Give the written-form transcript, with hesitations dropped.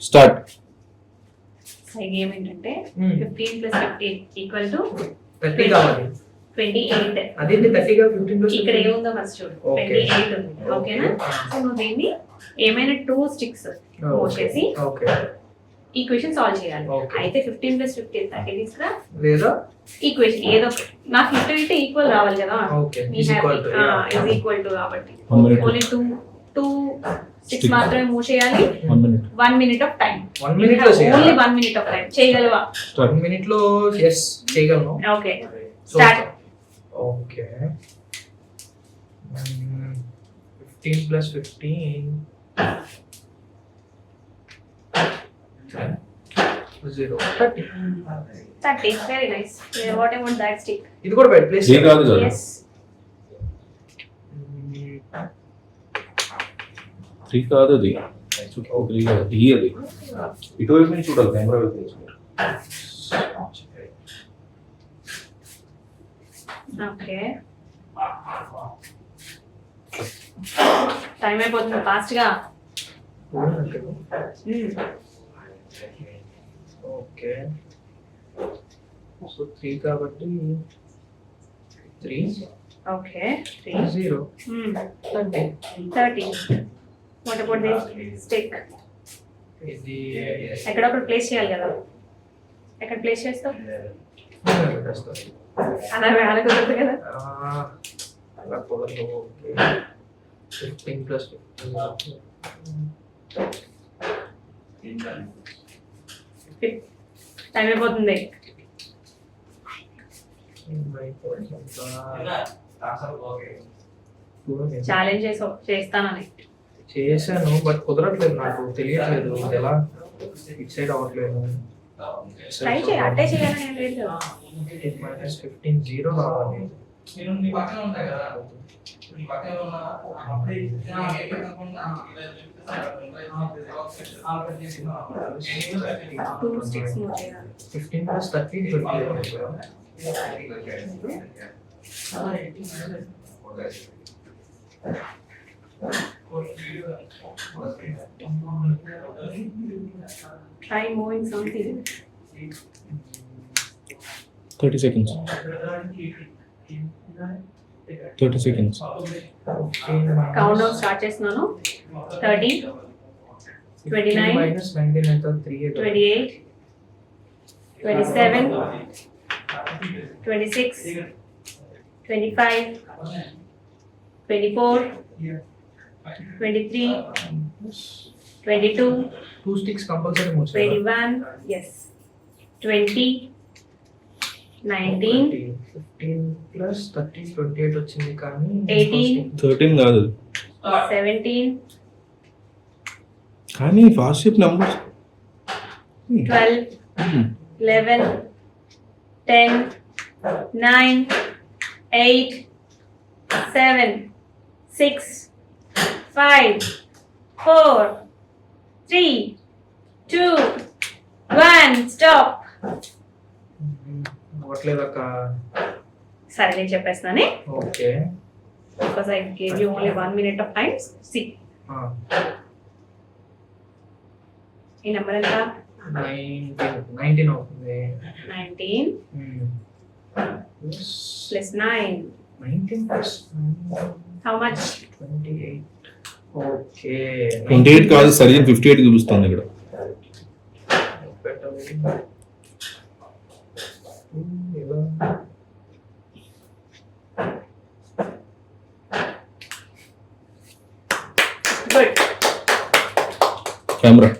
Start. So ఈ game ఏంటంటే 15 + 15 = 30 కావాలి. 28. అదేంటి 30 గా 15 plus ఇక్కడ ఏముందో ఫస్ట్ చూడు. Okay. 28 ఉంది. ఓకేనా? సో నువ్వు దీన్ని ఏమైనా 2 స్టిక్స్ మోసేసి ఓకే ఈక్వేషన్ సాల్వ్ చేయాలి. Okay. అయితే 15 + 15 30 తీసుకురా. లేదా ఈక్వేషన్ ఏదో ఒకటి. నాకు ఇటు ఈక్వల్ రావాలి కదా. ఓకే నీ is equal to is equal to కాబట్టి 1 minute. ఓన్లీ 2 స్టిక్స్ మాత్రమే మూవ్ చేయాలి. 1 minute. 1 minute of time. 1 minute లో చేయాలి. Only 1 minute of time. చేయగలవా? 1 minute లో yes చేయగలను. Okay So, start. Okay 15 + 15 0 30. Very nice. What about that stick? ఇది కూడా బెడ్ ప్లేస్ ఏ కాదు కదా. Yes. 3 కాదు అది. 3 కాదు. D అది. ఇటువైపు నుంచి చూడాలి, కెమెరా వైపు నుంచి. ఓకే టైం అయిపోతుంది ఫాస్ట్ గా. ఓకే సో 3 కాబట్టి 3 okay 0 30. What about this stick? ఇది ఎక్కడ ఒకటి ప్లేస్ చేయాలి కదా. ఎక్కడ ప్లేస్ చేస్తావు? అలా వేళ కుదరదు కదా. అలా కుదరదు. ఓకే 15 + 15 టైం అయిపోతుంది. ఛాలెంజ్ చేస్తానని చేశాను బట్ కుదరట్లేదు, నాకు తెలియట్లేదు ఎలా డిసైడ్ అవ్వట్లేదు. ట్రై చేయి. అట్టే చేయాలని ఏం లేదు కదా. -15 0 రావాలి. టూ స్టిక్స్ మూవ్ చేయాలి. 15 + 13 28. Try moving something. 30 seconds. 30 seconds. Count down start చేస్తున్నాను. 30 29 -19 ఎంత 3 28 27 26 25 24 23 22 2 sticks కంపల్సరీ మూసేయాలి. 21 yes 20 19 15 + 13 28 వచ్చింది కానీ 18 13 కాదు 17 కానీ ఫాస్ట్ షిప్ నంబర్స్. 12 11 10 9 8 7 6 5 4 3 2 1 స్టాప్. అవ్వట్లేదక్క. సరే నేను చెప్పేస్తానే. Okay because I gave you only 1 minute of time. See ఈ నెంబర్ ఎంత? 19 అవుతుంది. 19 plus 9 19 + how much? 28. ఓకే 28 కాదు, సరిగ్గా 58 చూపిస్తుంది ఇక్కడ. Good. కెమెరా